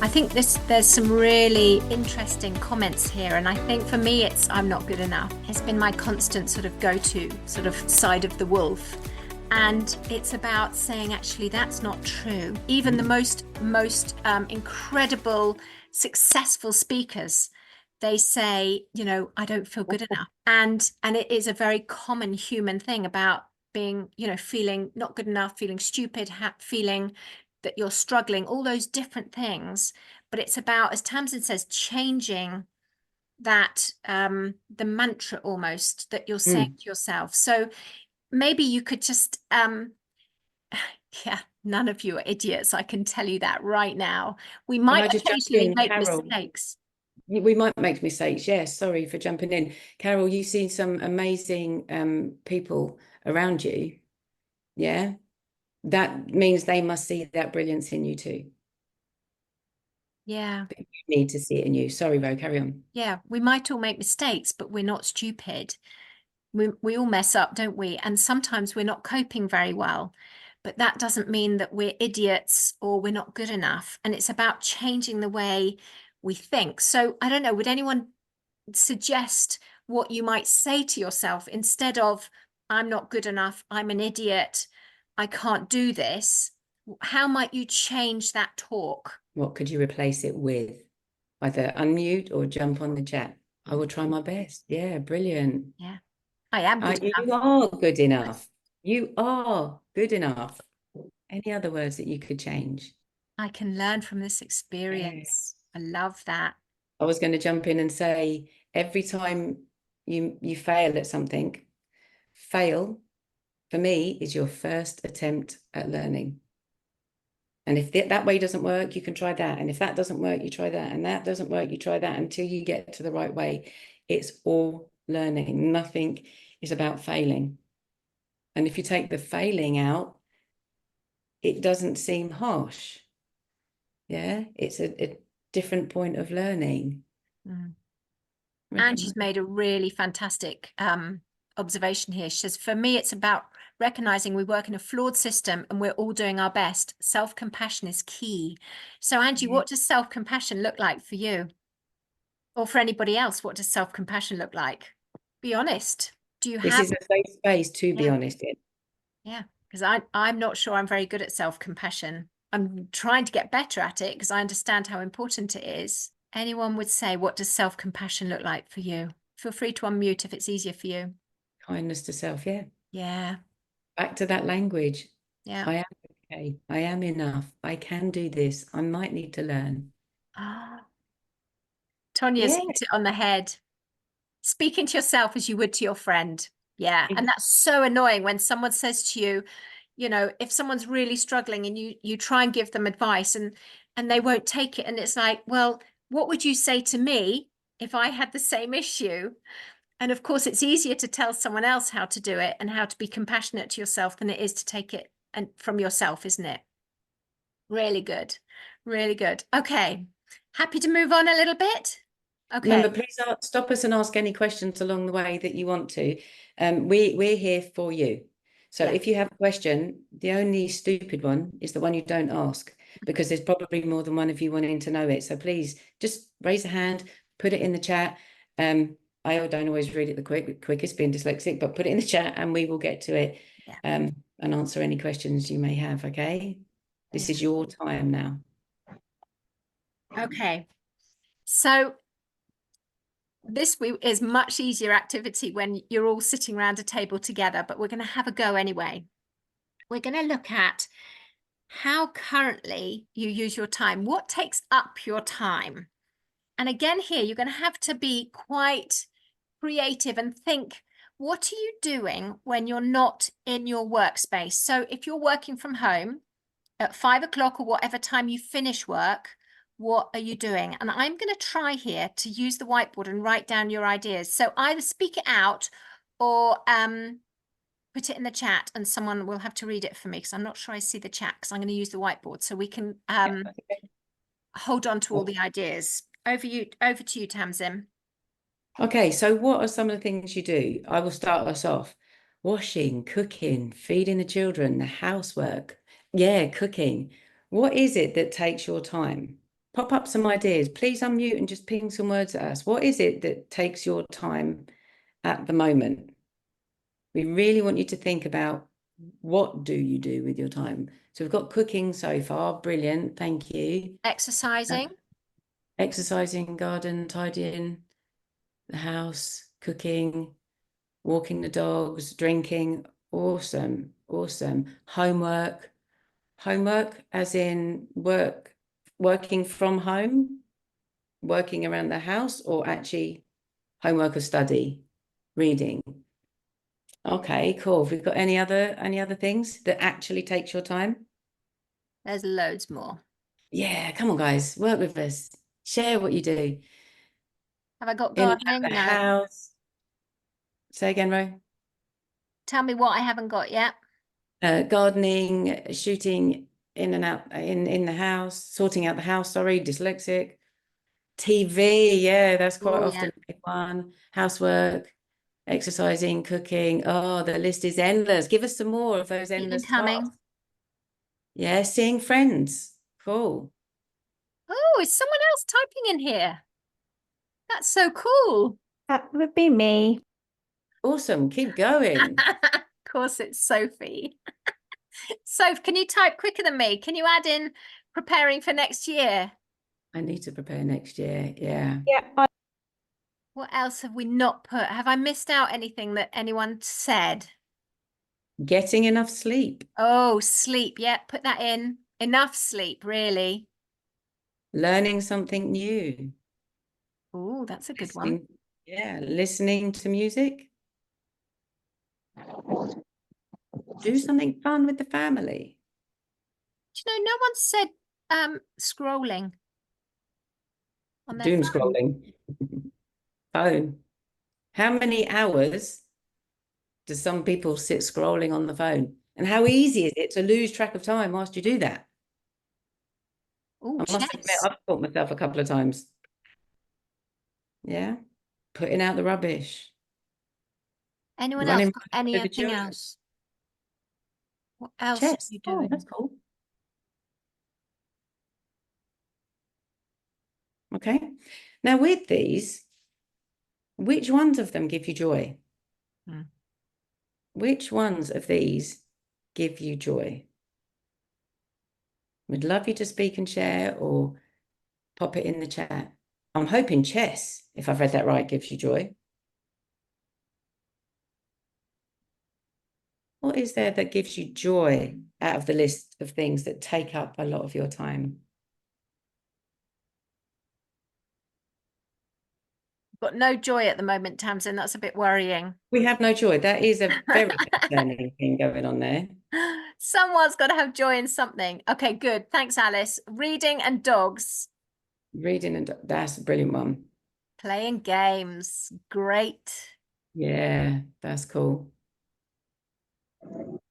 I think there's some really interesting comments here, and I think for me it's I'm not good enough. It's been my constant sort of go-to sort of side of the wolf. And it's about saying, actually, that's not true. Even the most incredible, successful speakers, they say, I don't feel good enough. And it is a very common human thing about being, feeling not good enough, feeling stupid, feeling that you're struggling, all those different things. But it's about, as Tamsin says, changing that the mantra almost that you're saying to yourself. So maybe you could just yeah, none of you are idiots, I can tell you that right now. We Can might I just jump occasionally in, make Carol? mistakes. We might make mistakes. Yes, sorry for jumping in. Carol, you see some amazing people around you. Yeah, that means they must see that brilliance in you too. Yeah, But you need to see it in you. Sorry, Ro, carry on. yeah, we might all make mistakes, but we're not stupid. We all mess up, don't we? And sometimes we're not coping very well, but that doesn't mean that we're idiots or we're not good enough. And it's about changing the way we think. So I don't know, would anyone suggest what you might say to yourself instead of, I'm not good enough, I'm an idiot, I can't do this? How might you change that talk? What could you replace it with? Either unmute or jump on the chat. I will try my best. Yeah, brilliant. Yeah, I am good You enough. are good enough. You are good enough. Any other words that you could change? I can learn from this Yeah. experience. I love that. I was going to jump in and say every time you fail at something, fail for me is your first attempt at learning. And if that way doesn't work, you can try that. And if that doesn't work, you try that. And that doesn't work, you try that until you get to the right way. It's all learning. Nothing is about failing. And if you take the failing out, it doesn't seem harsh. Yeah, it's a different point of learning. Mm. And she's Recognize. made a really fantastic observation here. She says, for me, it's about recognizing we work in a flawed system and we're all doing our best. Self-compassion is key. So, Angie, Yeah. what does self-compassion look like for you? Or for anybody else, what does self-compassion look like? Be honest. Do you This have? is a safe space to be Yeah, honest in. yeah. Because I'm not sure I'm very good at self-compassion. I'm trying to get better at it because I understand how important it is. Anyone would say, what does self-compassion look like for you? Feel free to unmute if it's easier for you. Kindness to self. Yeah. Yeah, Back to that language. yeah. I am okay. I am enough. I can do this. I might need to learn. Ah, Tanya's Yeah. hit it on the head. Speaking to yourself as you would to your friend. Yeah, and that's so annoying when someone says to you, if someone's really struggling and you try and give them advice and they won't take it, and it's like, well, what would you say to me if I had the same issue? And of course, it's easier to tell someone else how to do it and how to be compassionate to yourself than it is to take it and from yourself, isn't it? Really good. Really good. Okay. Happy to move on a little bit? Okay. Remember, please stop us and ask any questions along the way that you want to. We're here for you. So Yeah. if you have a question, the only stupid one is the one you don't ask, because there's probably more than one of you wanting to know it. So please just raise a hand, put it in the chat. I don't always read it the quickest, being dyslexic, but put it in the chat and we will get to it Yeah. and answer any questions you may have. Okay. This Yeah. is your time now. Okay. So this week is much easier activity when you're all sitting around a table together, but we're going to have a go anyway. We're going to look at how currently you use your time. What takes up your time? And again, here, you're going to have to be quite creative and think, what are you doing when you're not in your workspace? So if you're working from home at 5 o'clock or whatever time you finish work, what are you doing? And I'm going to try here to use the whiteboard and write down your ideas. So either speak it out or put it in the chat and someone will have to read it for me because I'm not sure I see the chat because I'm going to use the whiteboard so we can hold on to all the ideas. Over to you, Tamsin. Okay, so what are some of the things you do? I will start us off. Washing, cooking, feeding the children, the housework. Yeah, cooking. What is it that takes your time? Pop up some ideas. Please unmute and just ping some words at us. What is it that takes your time at the moment? We really want you to think about, what do you do with your time? So we've got cooking so far. Brilliant. Thank you. Exercising. Exercising, garden, tidying the house, cooking, walking the dogs, drinking. Awesome. Awesome. Homework. Homework as in working from home, working around the house, or actually homework or study, reading. Okay, cool. Have we got any other things that actually takes your time? There's loads more. Yeah, come on, guys, work with us. Share what you do. Have I got In and out gardening? the No. house. Say again, Ro. Tell me what I haven't got yet. Gardening, shooting in and out in the house, sorting out the house, sorry, dyslexic. TV, yeah, that's quite Oh, often yeah. a big one. Housework, exercising, cooking. Oh, the list is endless. Give us some more of those Keep them endless tasks. coming. Yeah, seeing friends. Cool. Oh, is someone else typing in here? That's so cool. That would be me. Awesome. Keep going. Of course, it's Sophie. Soph, can you type quicker than me? Can you add in preparing for next year? I need to prepare next year. Yeah. Yeah, What else have we not put? Have I missed out anything that anyone said? Getting enough sleep. Oh, sleep. Yeah, put that in. Enough sleep, really. Learning something new. Oh, that's a good one. Listening, yeah, listening to music. Do something fun with the family. Do you know, no one said scrolling on their Doom phone. scrolling. Phone. How many hours do some people sit scrolling on the phone? And how easy is it to lose track of time whilst you do that? Oh, I must admit, chess. I've caught myself a couple of times. Yeah. Putting out the rubbish. Anyone else Running got over anything children. else? What else are Chess. you Oh, doing? that's cool. Okay. Now with these, which ones of them give you joy? Hmm. Which ones of these give you joy? We'd love you to speak and share, or pop it in the chat. I'm hoping chess, if I've read that right, gives you joy. What is there that gives you joy out of the list of things that take up a lot of your time? Got no joy at the moment, Tamsin. That's a bit worrying. We have no joy. That is a very concerning thing going on there. Someone's got to have joy in something. Okay, good. Thanks, Alice. Reading and dogs. Reading, and that's a brilliant one. Playing games. Great. Yeah, that's cool.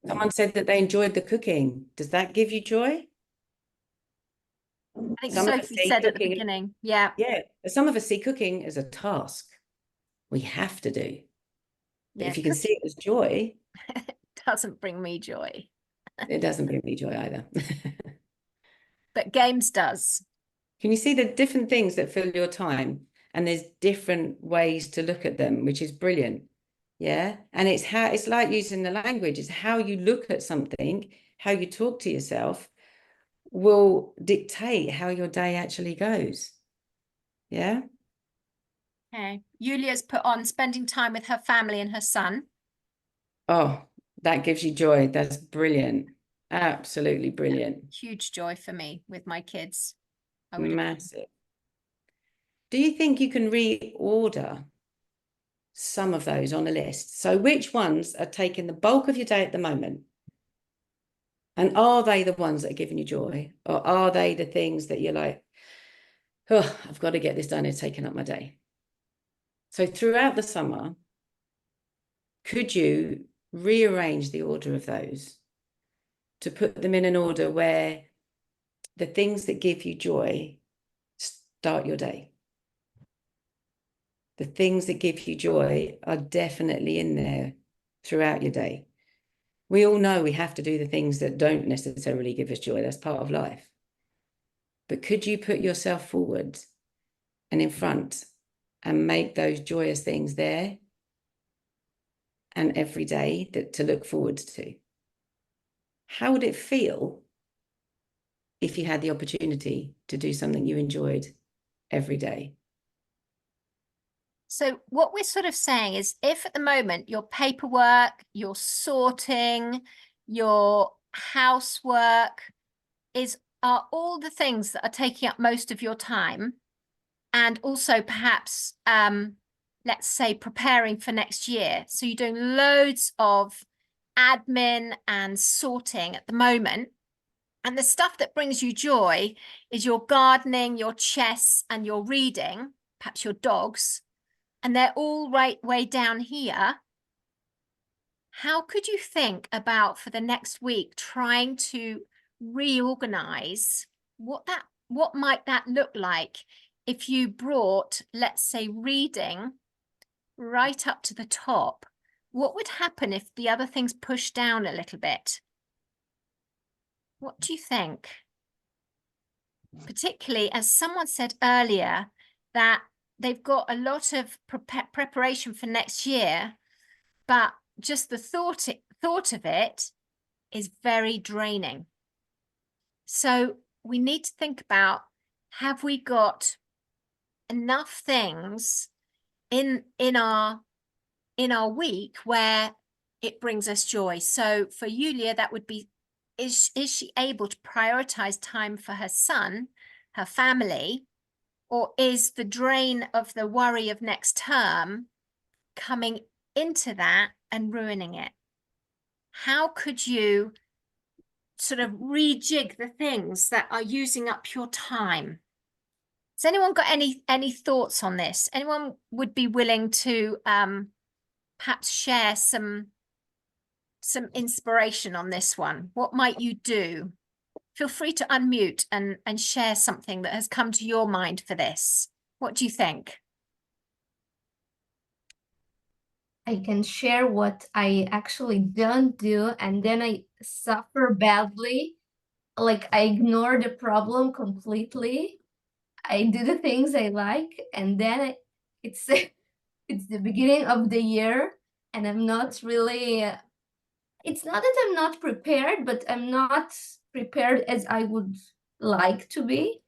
Someone said that they enjoyed the cooking. Does that give you joy? I think Some of us Sophie see said at the cooking, beginning. Yeah. yeah, some of us see cooking as a task we have to do. But Yeah. if you can see Cooking it as joy, doesn't bring me joy, it doesn't bring me joy either. but games does. Can you see the different things that fill your time? And there's different ways to look at them, which is brilliant. Yeah. And it's like using the language. It's how you look at something, how you talk to yourself will dictate how your day actually goes. Yeah. Okay. Yulia's put on spending time with her family and her son. Oh, that gives you joy. That's brilliant. Absolutely brilliant. Huge joy for me with my kids. I would agree. Massive. Do you think you can reorder some of those on a list? So which ones are taking the bulk of your day at the moment? And are they the ones that are giving you joy? Or are they the things that you're like, oh, I've got to get this done, it's taking up my day? So throughout the summer, could you rearrange the order of those to put them in an order where the things that give you joy start your day? The things that give you joy are definitely in there throughout your day. We all know we have to do the things that don't necessarily give us joy. That's part of life. But could you put yourself forward and in front and make those joyous things there and every day to look forward to? How would it feel if you had the opportunity to do something you enjoyed every day? So what we're sort of saying is, if at the moment your paperwork, your sorting, your housework are all the things that are taking up most of your time, and also perhaps let's say preparing for next year, so you're doing loads of admin and sorting at the moment, and the stuff that brings you joy is your gardening, your chess, and your reading, perhaps your dogs, and they're all right way down here. How could you think about, for the next week, trying to reorganize what might that look like if you brought, let's say, reading right up to the top? What would happen if the other things pushed down a little bit? What do you think? Particularly, as someone said earlier, that they've got a lot of preparation for next year, but just the thought of it is very draining. So we need to think about, have we got enough things in our week where it brings us joy? So for Yulia, that would be, is she able to prioritize time for her son, her family, or is the drain of the worry of next term coming into that and ruining it? How could you sort of rejig the things that are using up your time? Has anyone got any thoughts on this? Anyone would be willing to perhaps share some inspiration on this one? What might you do? Feel free to unmute and share something that has come to your mind for this. What do you think? I can share what I actually don't do, and then I suffer badly. Like, I ignore the problem completely. I do the things I like, and then it's it's the beginning of the year, and I'm not really. It's not that I'm not prepared, but I'm not prepared as I would like to be.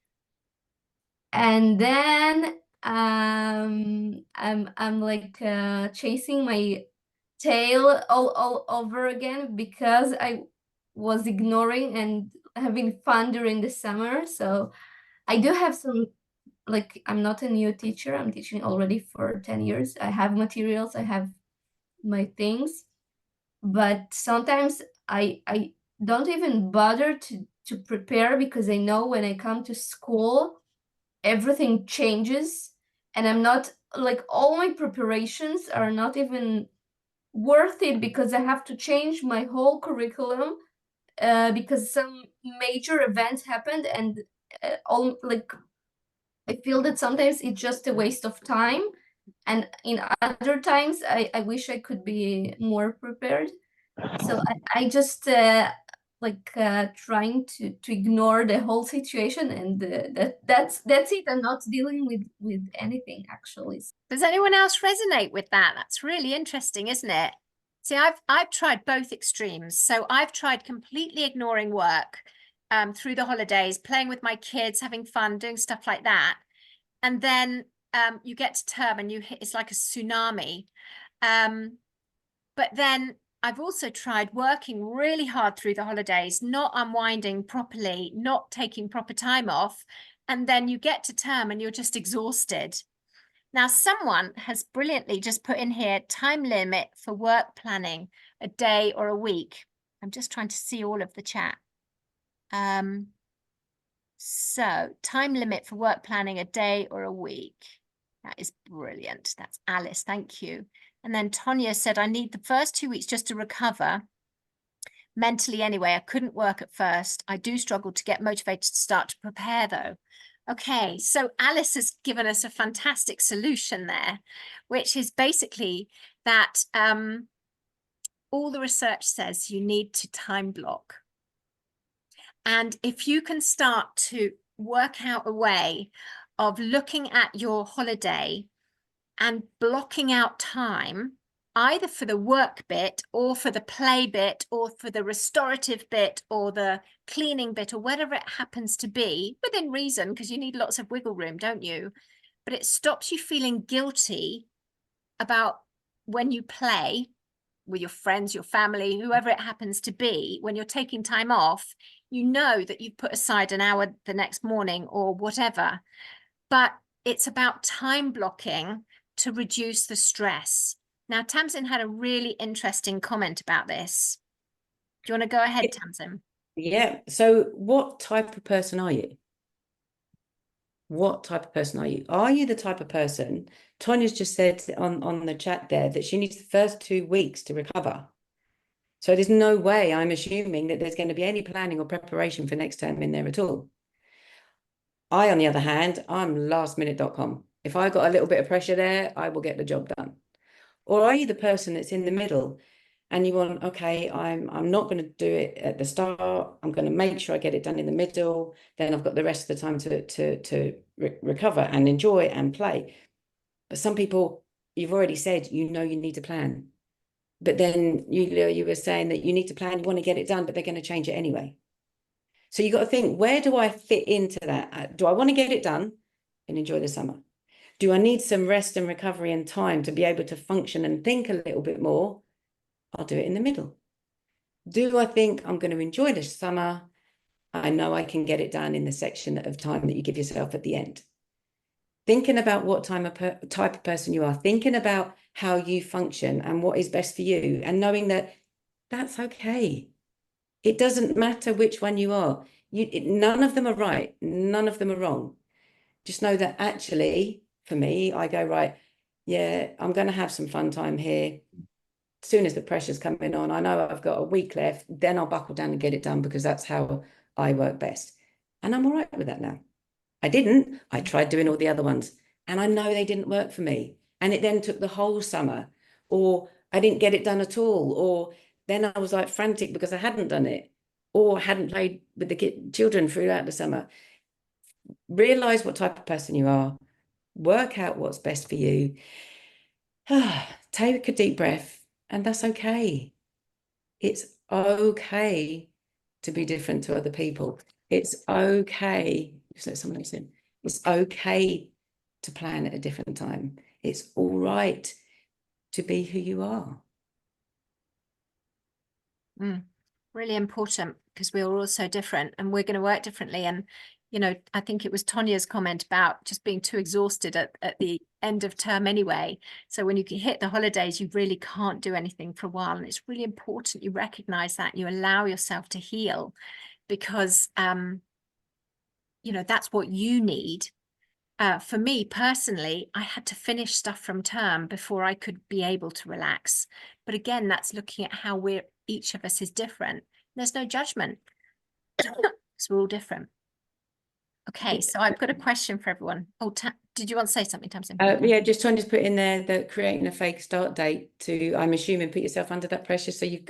And then I'm like chasing my tail all over again because I was ignoring and having fun during the summer. So I do have some, like, I'm not a new teacher. I'm teaching already for 10 years. I have materials, I have my things, but sometimes I don't even bother to prepare, because I know when I come to school, everything changes, and I'm not, like, all my preparations are not even worth it, because I have to change my whole curriculum because some major events happened, and all, like, I feel that sometimes it's just a waste of time, and in other times I wish I could be more prepared. So I just like trying to ignore the whole situation, and that's it. I'm not dealing with anything, actually. Does anyone else resonate with that? That's really interesting, isn't it? See, I've tried both extremes. So I've tried completely ignoring work through the holidays, playing with my kids, having fun, doing stuff like that. And then you get to term and it's like a tsunami. But then I've also tried working really hard through the holidays, not unwinding properly, not taking proper time off. And then you get to term and you're just exhausted. Now, someone has brilliantly just put in here time limit for work planning, a day or a week. I'm just trying to see all of the chat. So time limit for work planning, a day or a week. That is brilliant. That's Alice. Thank you. And then Tonya said, I need the first 2 weeks just to recover mentally anyway. I couldn't work at first. I do struggle to get motivated to start to prepare though. Okay, so Alice has given us a fantastic solution there, which is basically that all the research says you need to time block. And if you can start to work out a way of looking at your holiday and blocking out time, either for the work bit or for the play bit or for the restorative bit or the cleaning bit or whatever it happens to be, within reason, because you need lots of wiggle room, don't you? But it stops you feeling guilty about when you play with your friends, your family, whoever it happens to be. When you're taking time off, you know that you've put aside an hour the next morning or whatever, but it's about time blocking to reduce the stress. Now, Tamsin had a really interesting comment about this. Do you want to go ahead, Tamsin? Yeah. So what type of person are you? What type of person are you? Are you the type of person, Tanya's just said on the chat there, that she needs the first 2 weeks to recover. So there's no way I'm assuming that there's going to be any planning or preparation for next term in there at all. I, on the other hand, I'm lastminute.com. If I got a little bit of pressure there, I will get the job done. Or are you the person that's in the middle and you want, okay, I'm not going to do it at the start. I'm going to make sure I get it done in the middle. Then I've got the rest of the time to recover and enjoy and play. But some people, you've already said, you need to plan. But then you were saying that you need to plan, you want to get it done, but they're going to change it anyway. So you got to think, where do I fit into that? Do I want to get it done and enjoy the summer? Do I need some rest and recovery and time to be able to function and think a little bit more? I'll do it in the middle. Do I think I'm going to enjoy the summer? I know I can get it done in the section of time that you give yourself at the end. Thinking about what type of person you are, thinking about how you function and what is best for you, and knowing that that's okay. It doesn't matter which one you are. None of them are right. None of them are wrong. Just know that actually, for me, I go, right, yeah, I'm going to have some fun time here. As soon as the pressure's coming on, I know I've got a week left, then I'll buckle down and get it done because that's how I work best. And I'm all right with that now. I tried doing all the other ones and I know they didn't work for me. And it then took the whole summer, or I didn't get it done at all. Or then I was like frantic because I hadn't done it or hadn't played with the children throughout the summer. Realize what type of person you are, work out what's best for you. Take a deep breath, and that's okay. It's okay to be different to other people. It's okay. Just let someone else in. It's okay to plan at a different time. It's all right to be who you are. Really important, because we're all so different and we're going to work differently. And, I think it was Tanya's comment about just being too exhausted at the end of term anyway. So when you hit the holidays, you really can't do anything for a while. And it's really important you recognize that and you allow yourself to heal, because, that's what you need. For me personally, I had to finish stuff from term before I could be able to relax. But again, that's looking at how each of us is different. There's no judgment because we're all different. Okay, so I've got a question for everyone. Oh, did you want to say something, Tamsin? Yeah, just trying to put in there that creating a fake start date to, I'm assuming, put yourself under that pressure so you've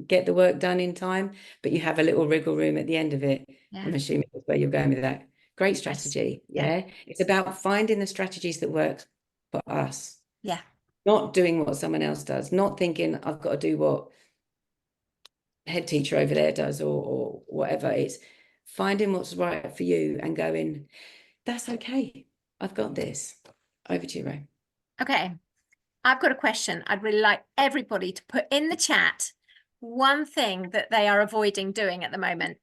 get the work done in time, but you have a little wriggle room at the end of it. Yeah. I'm assuming that's where you're going with that. Great strategy. Yes. Yeah. It's about finding the strategies that work for us. Yeah. Not doing what someone else does, not thinking I've got to do what head teacher over there does or whatever. It's finding what's right for you and going, that's okay. I've got this. Over to you, Ray. Okay. I've got a question. I'd really like everybody to put in the chat one thing that they are avoiding doing at the moment.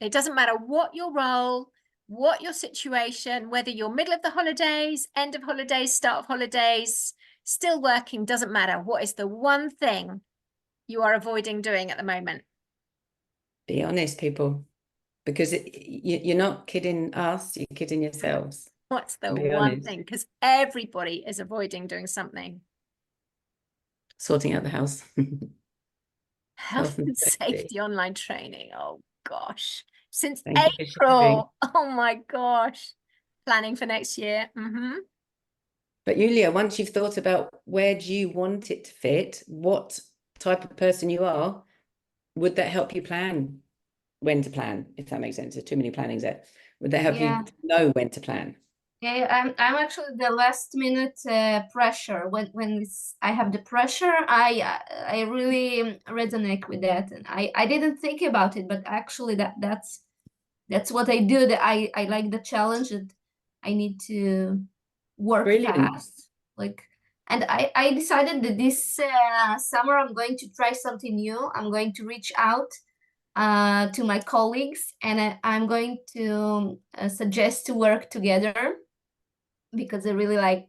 It doesn't matter what your role, what your situation, whether you're middle of the holidays, end of holidays, start of holidays, still working, doesn't matter. What is the one thing you are avoiding doing at the moment? Be honest, people, because you're not kidding us, you're kidding yourselves. What's the one thing? Because everybody is avoiding doing something. Sorting out the house. Health and safety online training. Oh gosh. Since Thank April. Oh my gosh. Planning for next year. But Julia, once you've thought about where do you want it to fit, what type of person you are, would that help you plan when to plan, if that makes sense? There's too many plannings there. Would that help Yeah. you know when to plan? Yeah, I'm actually the last minute pressure. When I have the pressure, I really resonate with that, and I didn't think about it, but actually that's what I do. That I like the challenge that I need to work Brilliant. fast. Like, and I decided that this summer I'm going to try something new. I'm going to reach out to my colleagues, and I'm going to suggest to work together, because I really like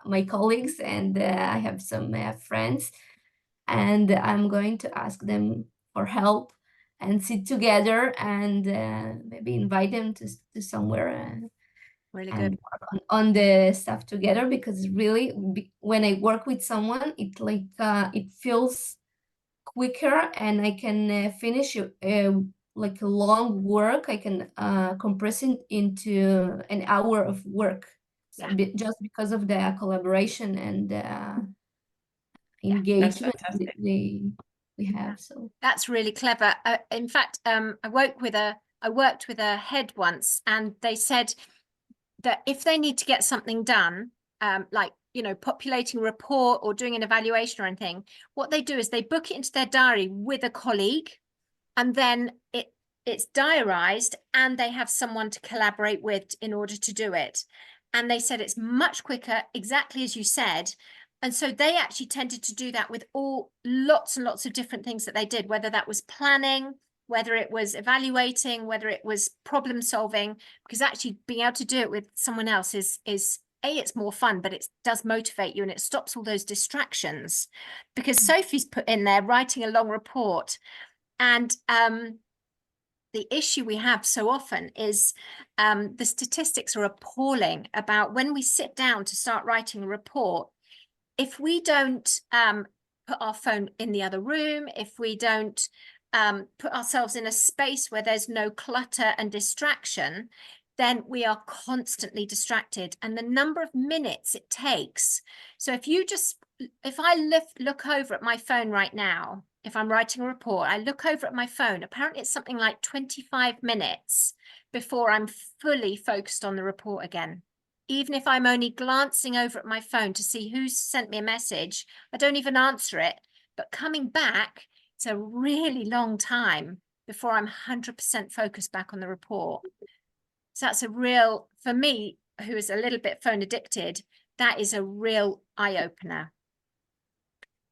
my colleagues, and I have some friends, and I'm going to ask them for help and sit together and maybe invite them to somewhere Really and good. work on the stuff together, because really when I work with someone, it feels quicker, and I can finish like a long work. I can compress it into an hour of work. So Yeah. just because of the collaboration and That's engagement fantastic. we have. So That's really clever. In fact, I worked with a head once, and they said that if they need to get something done, like, populating a report or doing an evaluation or anything, what they do is they book it into their diary with a colleague, and then it's diarized, and they have someone to collaborate with in order to do it. And they said it's much quicker, exactly as you said. And so they actually tended to do that with lots and lots of different things that they did, whether that was planning, whether it was evaluating, whether it was problem solving, because actually being able to do it with someone else is it's more fun, but it does motivate you, and it stops all those distractions. Because Sophie's put in there writing a long report, and the issue we have so often is the statistics are appalling about when we sit down to start writing a report. If we don't put our phone in the other room, if we don't put ourselves in a space where there's no clutter and distraction, then we are constantly distracted. And the number of minutes it takes. So if I look over at my phone right now, if I'm writing a report, I look over at my phone, apparently it's something like 25 minutes before I'm fully focused on the report again. Even if I'm only glancing over at my phone to see who's sent me a message, I don't even answer it. But coming back, it's a really long time before I'm 100% focused back on the report. So that's for me, who is a little bit phone addicted, that is a real eye-opener.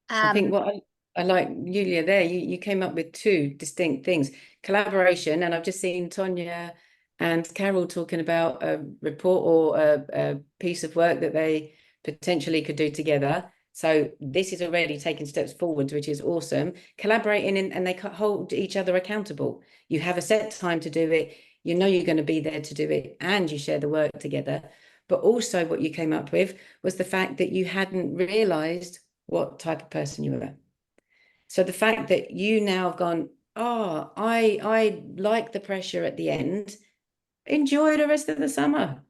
I think what I like, Julia, there, you came up with two distinct things. Collaboration, and I've just seen Tonya and Carol talking about a report or a piece of work that they potentially could do together. So this is already taking steps forward, which is awesome. Collaborating and they hold each other accountable. You have a set time to do it. You know you're going to be there to do it, and you share the work together. But also what you came up with was the fact that you hadn't realized what type of person you were. So the fact that you now have gone, oh, I like the pressure at the end, enjoy the rest of the summer.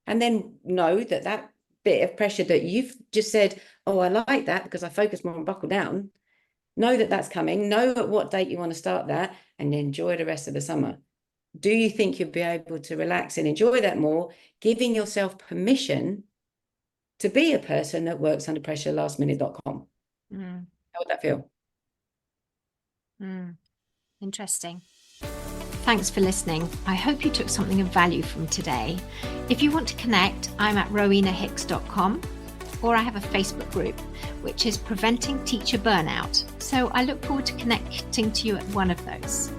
And then know that bit of pressure that you've just said, oh, I like that because I focus more on buckle down. Know that that's coming. Know at what date you want to start that, and enjoy the rest of the summer. Do you think you'll be able to relax and enjoy that more, giving yourself permission to be a person that works under pressure, lastminute.com? How would that feel? Interesting. Thanks for listening. I hope you took something of value from today. If you want to connect, I'm at rowenahicks.com, or I have a Facebook group, which is Preventing Teacher Burnout. So I look forward to connecting to you at one of those.